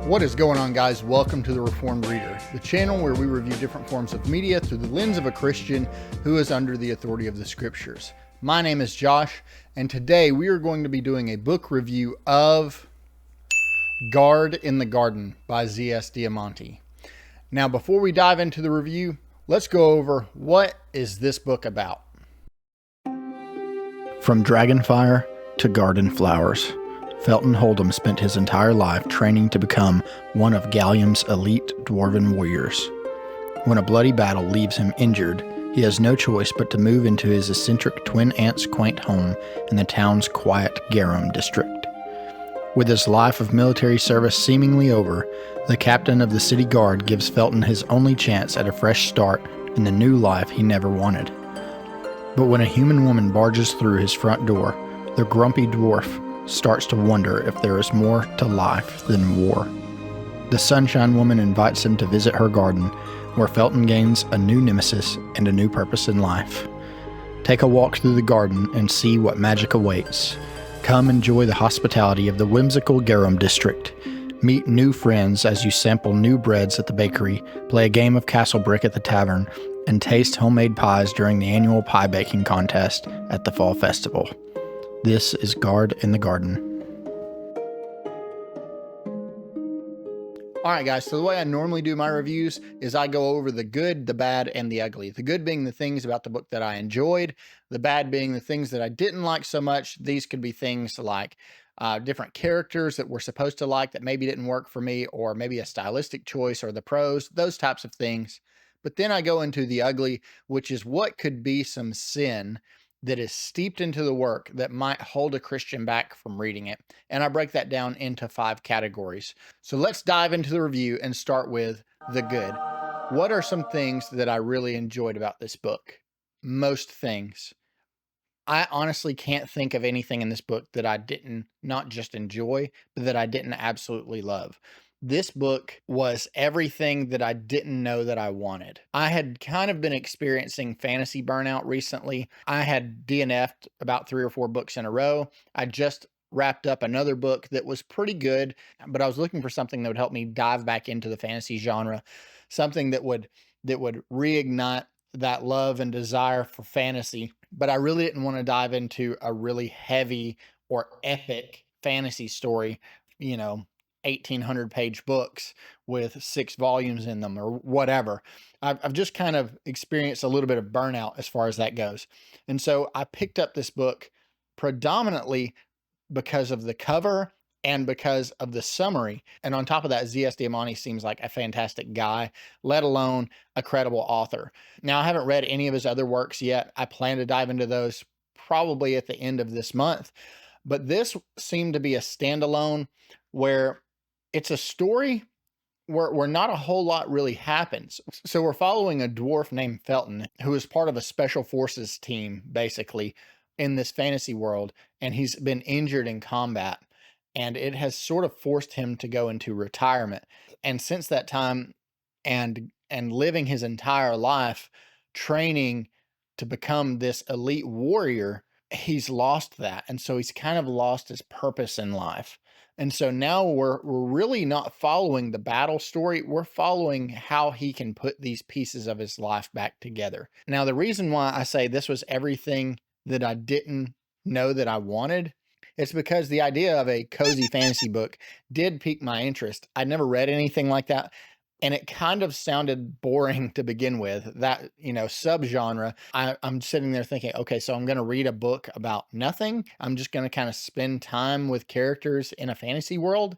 What is going on, guys? Welcome to the Reformed Reader, the channel where we review different forms of media through the lens of a Christian who is under the authority of the scriptures. My name is Josh, and today we are going to be doing a book review of Guard in the Garden by Z.S. Diamanti. Now, before we dive into the review, let's go over what is this book about. From Dragonfire to Garden Flowers, Felton Hold'em spent his entire life training to become one of Gallium's elite dwarven warriors. When a bloody battle leaves him injured, he has no choice but to move into his eccentric twin aunt's quaint home in the town's quiet Garum district. With his life of military service seemingly over, the captain of the city guard gives Felton his only chance at a fresh start in the new life he never wanted. But when a human woman barges through his front door, the grumpy dwarf starts to wonder if there is more to life than war. The Sunshine Woman invites him to visit her garden, where Felton gains a new nemesis and a new purpose in life. Take a walk through the garden and see what magic awaits. Come enjoy the hospitality of the whimsical Garum district. Meet new friends as you sample new breads at the bakery, play a game of castle brick at the tavern, and taste homemade pies during the annual pie baking contest at the fall festival. This is Guard in the Garden. All right, guys, so the way I normally do my reviews is I go over the good, the bad, and the ugly. The good being the things about the book that I enjoyed, the bad being the things that I didn't like so much. These could be things like different characters that we're supposed to like that maybe didn't work for me, or maybe a stylistic choice, or the prose, those types of things. But then I go into the ugly, which is what could be some sin that is steeped into the work that might hold a Christian back from reading it. And I break that down into 5 categories. So let's dive into the review and start with the good. What are some things that I really enjoyed about this book? Most things. I honestly can't think of anything in this book that I didn't not just enjoy, but that I didn't absolutely love. This book was everything that I didn't know that I wanted. I had kind of been experiencing fantasy burnout recently. I had DNF'd about 3 or 4 books in a row. I just wrapped up another book that was pretty good, but I was looking for something that would help me dive back into the fantasy genre, something that would reignite that love and desire for fantasy. But I really didn't want to dive into a really heavy or epic fantasy story, 1,800-page books with 6 volumes in them or whatever. I've just kind of experienced a little bit of burnout as far as that goes. And so I picked up this book predominantly because of the cover and because of the summary. And on top of that, Z.S. Diamanti seems like a fantastic guy, let alone a credible author. Now, I haven't read any of his other works yet. I plan to dive into those probably at the end of this month. But this seemed to be a standalone where it's a story where not a whole lot really happens. So we're following a dwarf named Felton, who is part of a special forces team, basically, in this fantasy world. And he's been injured in combat. And it has sort of forced him to go into retirement. And since that time, and living his entire life training to become this elite warrior, he's lost that. And so he's kind of lost his purpose in life. And so now we're really not following the battle story. We're following how he can put these pieces of his life back together. Now, the reason why I say this was everything that I didn't know that I wanted, it's because the idea of a cozy fantasy book did pique my interest. I'd never read anything like that. And it kind of sounded boring to begin with, that, subgenre. I'm sitting there thinking, okay, so I'm going to read a book about nothing. I'm just going to kind of spend time with characters in a fantasy world.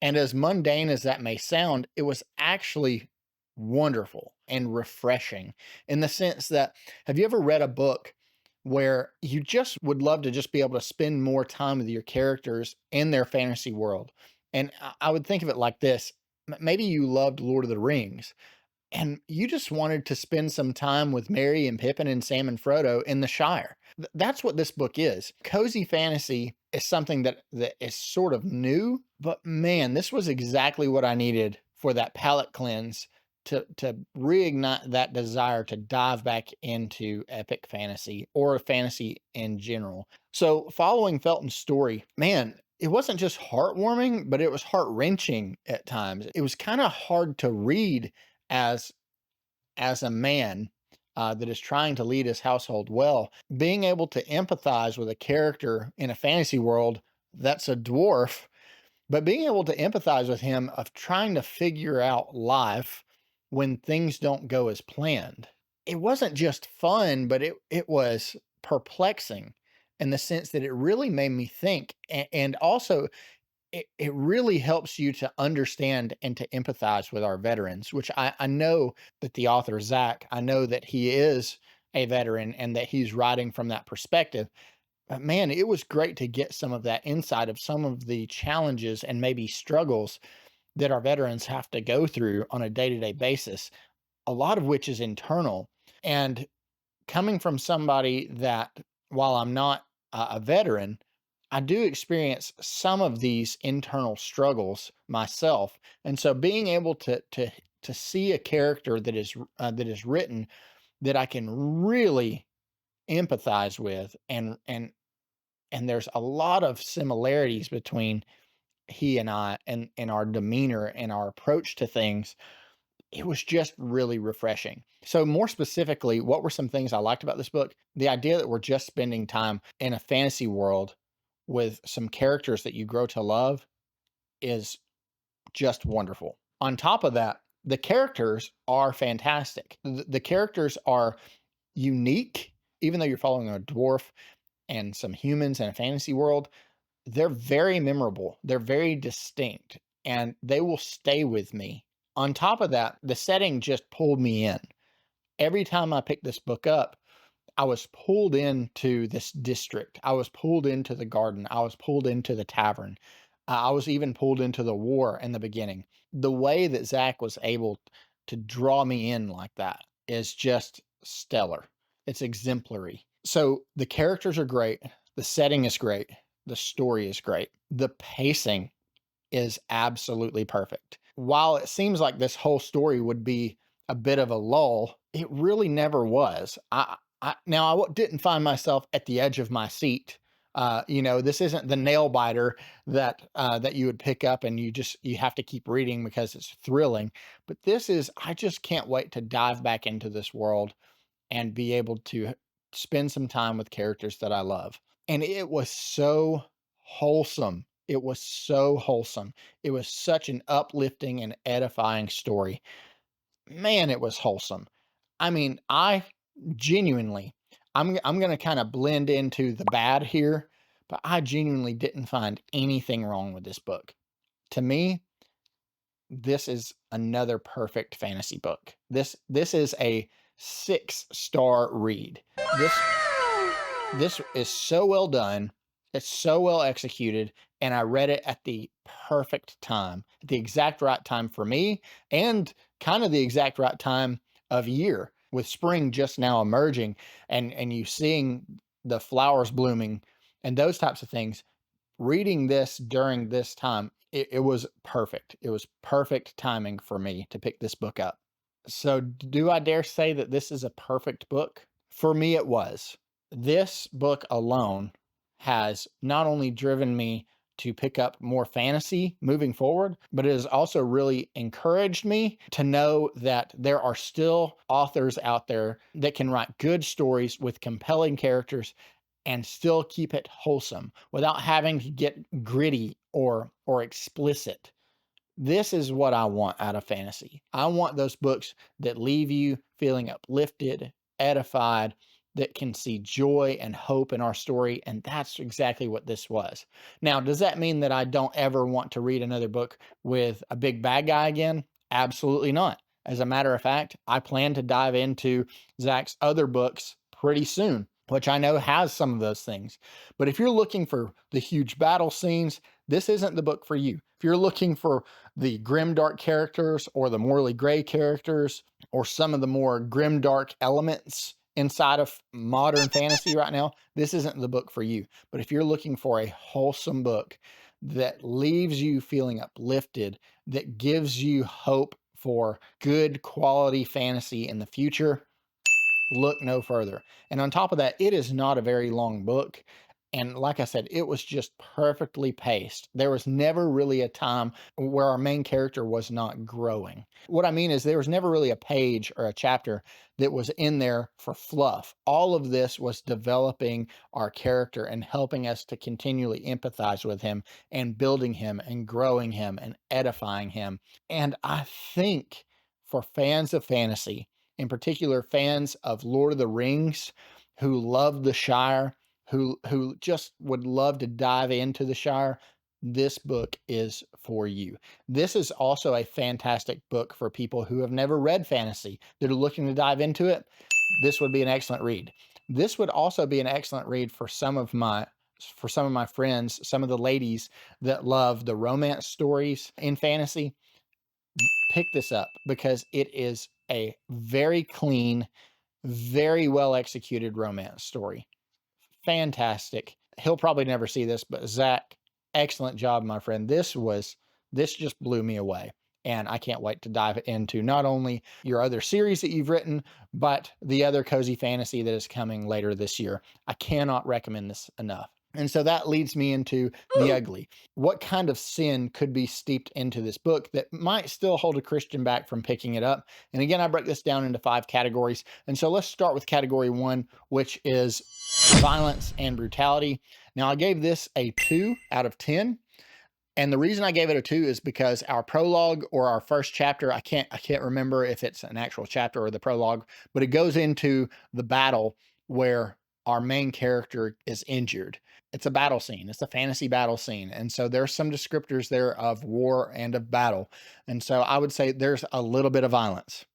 And as mundane as that may sound, it was actually wonderful and refreshing in the sense that, have you ever read a book where you just would love to just be able to spend more time with your characters in their fantasy world? And I would think of it like this. Maybe you loved Lord of the Rings and you just wanted to spend some time with Merry and Pippin and Sam and Frodo in the Shire. That's what this book is. Cozy fantasy is something that is sort of new, but man, this was exactly what I needed for that palate cleanse to reignite that desire to dive back into epic fantasy or fantasy in general. So following Felton's story, man, it wasn't just heartwarming, but it was heart-wrenching at times. It was kind of hard to read as a man that is trying to lead his household well. Being able to empathize with a character in a fantasy world that's a dwarf, but being able to empathize with him of trying to figure out life when things don't go as planned. It wasn't just fun, but it was perplexing in the sense that it really made me think, and also it really helps you to understand and to empathize with our veterans, which I know that the author Zach, I know that he is a veteran and that he's writing from that perspective. But man, it was great to get some of that insight of some of the challenges and maybe struggles that our veterans have to go through on a day-to-day basis, a lot of which is internal. And coming from somebody that, while I'm not a veteran, I do experience some of these internal struggles myself. And so being able to see a character that is written that I can really empathize with, and there's a lot of similarities between he and I, and our demeanor and our approach to things, it was just really refreshing. So, more specifically, what were some things I liked about this book? The idea that we're just spending time in a fantasy world with some characters that you grow to love is just wonderful. On top of that, the characters are fantastic. The characters are unique, even though you're following a dwarf and some humans in a fantasy world. They're very memorable, they're very distinct, and they will stay with me. On top of that, the setting just pulled me in. Every time I picked this book up, I was pulled into this district. I was pulled into the garden. I was pulled into the tavern. I was even pulled into the war in the beginning. The way that Zach was able to draw me in like that is just stellar. It's exemplary. So the characters are great. The setting is great. The story is great. The pacing is absolutely perfect. While it seems like this whole story would be a bit of a lull, it really never was. Didn't find myself at the edge of my seat. This isn't the nail biter that you would pick up and you have to keep reading because it's thrilling. But this is, I just can't wait to dive back into this world and be able to spend some time with characters that I love. And it was so wholesome. It was so wholesome. It was such an uplifting and edifying story. Man, it was wholesome. I mean, I genuinely, I'm going to kind of blend into the bad here, but I genuinely didn't find anything wrong with this book. To me, this is another perfect fantasy book. This is a 6-star read. This is so well done. It's so well executed, and I read it at the perfect time, at the exact right time for me, and kind of the exact right time of year, with spring just now emerging, and you seeing the flowers blooming and those types of things. Reading this during this time, it was perfect. It was perfect timing for me to pick this book up. So, do I dare say that this is a perfect book? For me, it was. This book alone has not only driven me to pick up more fantasy moving forward, but it has also really encouraged me to know that there are still authors out there that can write good stories with compelling characters and still keep it wholesome without having to get gritty or explicit. This is what I want out of fantasy. I want those books that leave you feeling uplifted, edified, that can see joy and hope in our story. And that's exactly what this was. Now, does that mean that I don't ever want to read another book with a big bad guy again? Absolutely not. As a matter of fact, I plan to dive into Zach's other books pretty soon, which I know has some of those things. But if you're looking for the huge battle scenes, this isn't the book for you. If you're looking for the grimdark characters or the morally gray characters or some of the more grimdark elements inside of modern fantasy right now, this isn't the book for you. But if you're looking for a wholesome book that leaves you feeling uplifted, that gives you hope for good quality fantasy in the future, look no further. And on top of that, it is not a very long book. And like I said, it was just perfectly paced. There was never really a time where our main character was not growing. What I mean is, there was never really a page or a chapter that was in there for fluff. All of this was developing our character and helping us to continually empathize with him and building him and growing him and edifying him. And I think for fans of fantasy, in particular fans of Lord of the Rings, who love the Shire, who just would love to dive into the Shire, this book is for you. This is also a fantastic book for people who have never read fantasy that are looking to dive into it. This would be an excellent read. This would also be an excellent read for some of my friends, some of the ladies that love the romance stories in fantasy. Pick this up because it is a very clean, very well executed romance story. Fantastic. He'll probably never see this, but Zach, excellent job, my friend. This just blew me away. And I can't wait to dive into not only your other series that you've written, but the other cozy fantasy that is coming later this year. I cannot recommend this enough. And so that leads me into the ugly. What kind of sin could be steeped into this book that might still hold a Christian back from picking it up? And again, I break this down into 5 categories. And so let's start with category 1, which is violence and brutality. Now, I gave this a 2 out of 10. And the reason I gave it a 2 is because our prologue, or our first chapter, I can't remember if it's an actual chapter or the prologue, but it goes into the battle where our main character is injured. It's a battle scene. It's a fantasy battle scene. And so there's some descriptors there of war and of battle. And so I would say there's a little bit of violence,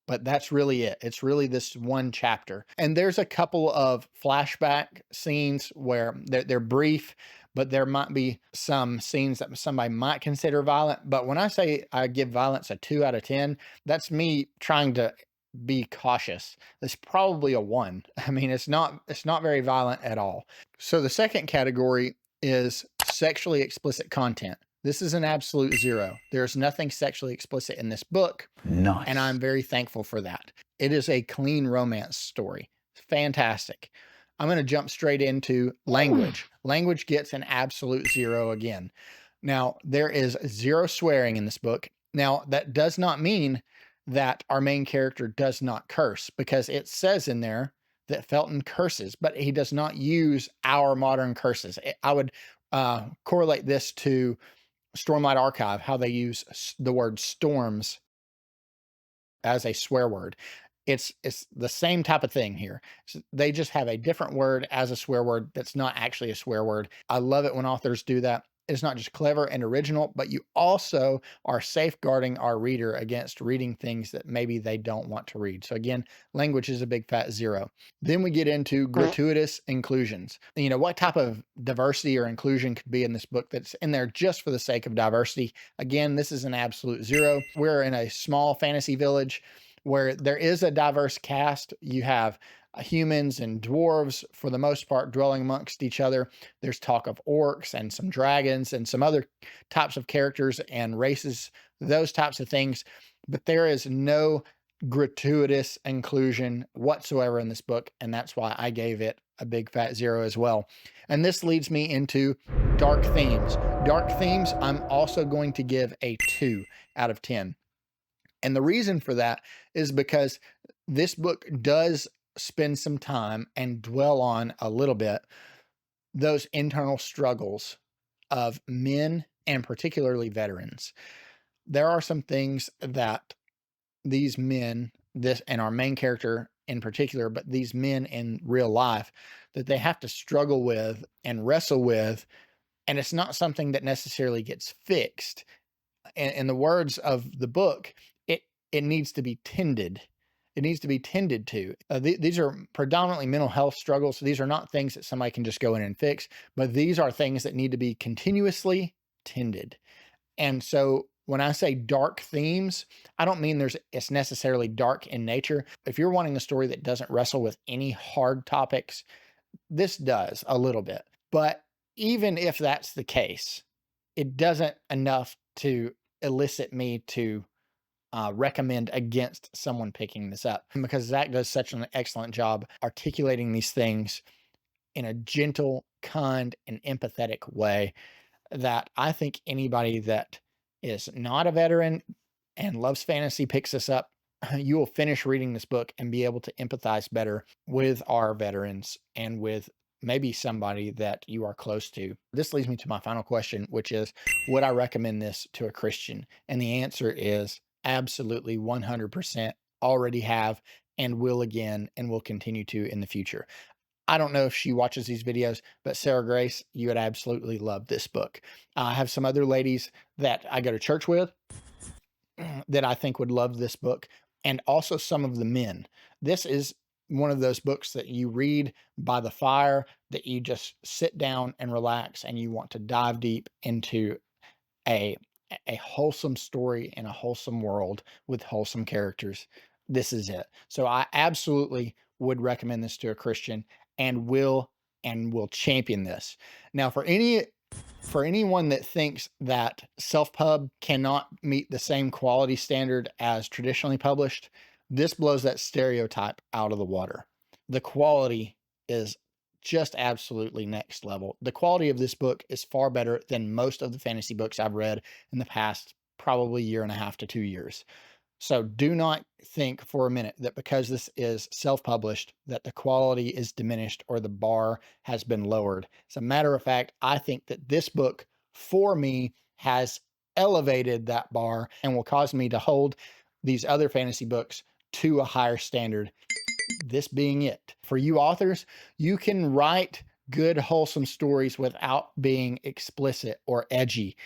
but that's really it. It's really this one chapter. And there's a couple of flashback scenes where they're brief, but there might be some scenes that somebody might consider violent. But when I say I give violence a 2 out of 10, that's me trying to be cautious. It's probably a 1. I mean, it's not very violent at all. So the second category is sexually explicit content. This is an absolute 0. There's nothing sexually explicit in this book. Nice. And I'm very thankful for that. It is a clean romance story. Fantastic. I'm going to jump straight into language. Language gets an absolute 0 again. Now, there is 0 swearing in this book. Now, that does not mean that our main character does not curse, because it says in there that Felton curses, but he does not use our modern curses. I would correlate this to Stormlight Archive, how they use the word storms as a swear word. It's the same type of thing here. So they just have a different word as a swear word that's not actually a swear word. I love it when authors do that. It's not just clever and original, but you also are safeguarding our reader against reading things that maybe they don't want to read. So again, language is a big fat 0. Then we get into gratuitous inclusions. You know, what type of diversity or inclusion could be in this book that's in there just for the sake of diversity? Again, this is an absolute 0. We're in a small fantasy village where there is a diverse cast. You have humans and dwarves, for the most part, dwelling amongst each other. There's talk of orcs and some dragons and some other types of characters and races, those types of things. But there is no gratuitous inclusion whatsoever in this book. And that's why I gave it a big fat 0 as well. And this leads me into dark themes. Dark themes, I'm also going to give a 2 out of 10. And the reason for that is because this book does spend some time and dwell on a little bit those internal struggles of men, and particularly veterans. There are some things that these men, this and our main character in particular, but these men in real life, that they have to struggle with and wrestle with. And it's not something that necessarily gets fixed. In the words of the book, it needs to be tended. It needs to be tended to. These are predominantly mental health struggles. So these are not things that somebody can just go in and fix, but these are things that need to be continuously tended. And so when I say dark themes, I don't mean it's necessarily dark in nature. If you're wanting a story that doesn't wrestle with any hard topics, this does a little bit. But even if that's the case, it doesn't enough to elicit me to recommend against someone picking this up, because Zach does such an excellent job articulating these things in a gentle kind and empathetic way that I think anybody that is not a veteran and loves fantasy picks this up. You will finish reading this book and be able to empathize better with our veterans and with maybe somebody that you are close to. This leads me to my final question, which is, would I recommend this to a Christian? And the answer is absolutely 100%. Already have and will again and will continue to in the future. I don't know if she watches these videos, but Sarah Grace, you would absolutely love this book. I have some other ladies that I go to church with that I think would love this book, and also some of the men. This is one of those books that you read by the fire, that you just sit down and relax, and you want to dive deep into a a wholesome story in a wholesome world with wholesome characters. This is it. So I absolutely would recommend this to a Christian and will champion this. Now for anyone that thinks that self-pub cannot meet the same quality standard as traditionally published, this blows that stereotype out of the water. The quality is just absolutely next level. The quality of this book is far better than most of the fantasy books I've read in the past probably year and a half to 2 years. So do not think for a minute that because this is self-published that the quality is diminished or the bar has been lowered. As a matter of fact, I think that this book for me has elevated that bar and will cause me to hold these other fantasy books to a higher standard. This being it. For you authors, you can write good, wholesome stories without being explicit or edgy,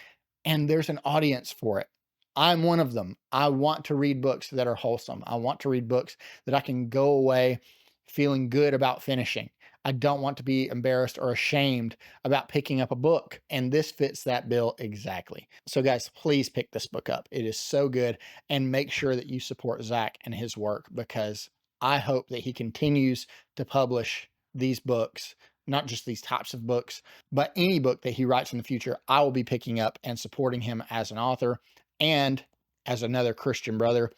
and there's an audience for it. I'm one of them. I want to read books that are wholesome. I want to read books that I can go away feeling good about finishing. I don't want to be embarrassed or ashamed about picking up a book. And this fits that bill exactly. So guys, please pick this book up. It is so good. And make sure that you support Zach and his work, because I hope that he continues to publish these books, not just these types of books, but any book that he writes in the future. I will be picking up and supporting him as an author and as another Christian brother.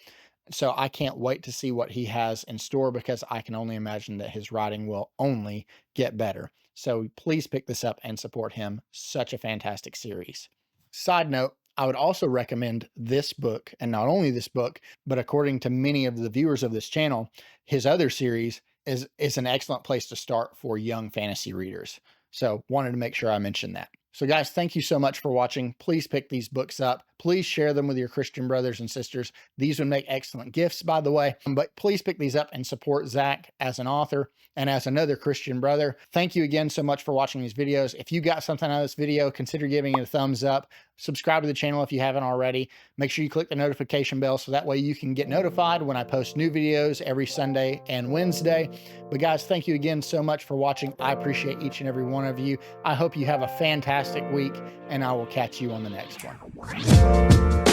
So I can't wait to see what he has in store, because I can only imagine that his writing will only get better. So please pick this up and support him. Such a fantastic series. Side note, I would also recommend this book, and not only this book, but according to many of the viewers of this channel, his other series is an excellent place to start for young fantasy readers. So wanted to make sure I mentioned that. So guys, thank you so much for watching. Please pick these books up. Please share them with your Christian brothers and sisters. These would make excellent gifts, by the way. But please pick these up and support Zach as an author and as another Christian brother. Thank you again so much for watching these videos. If you got something out of this video, consider giving it a thumbs up. Subscribe to the channel if you haven't already. Make sure you click the notification bell so that way you can get notified when I post new videos every Sunday and Wednesday. But guys, thank you again so much for watching. I appreciate each and every one of you. I hope you have a fantastic week, and I will catch you on the next one.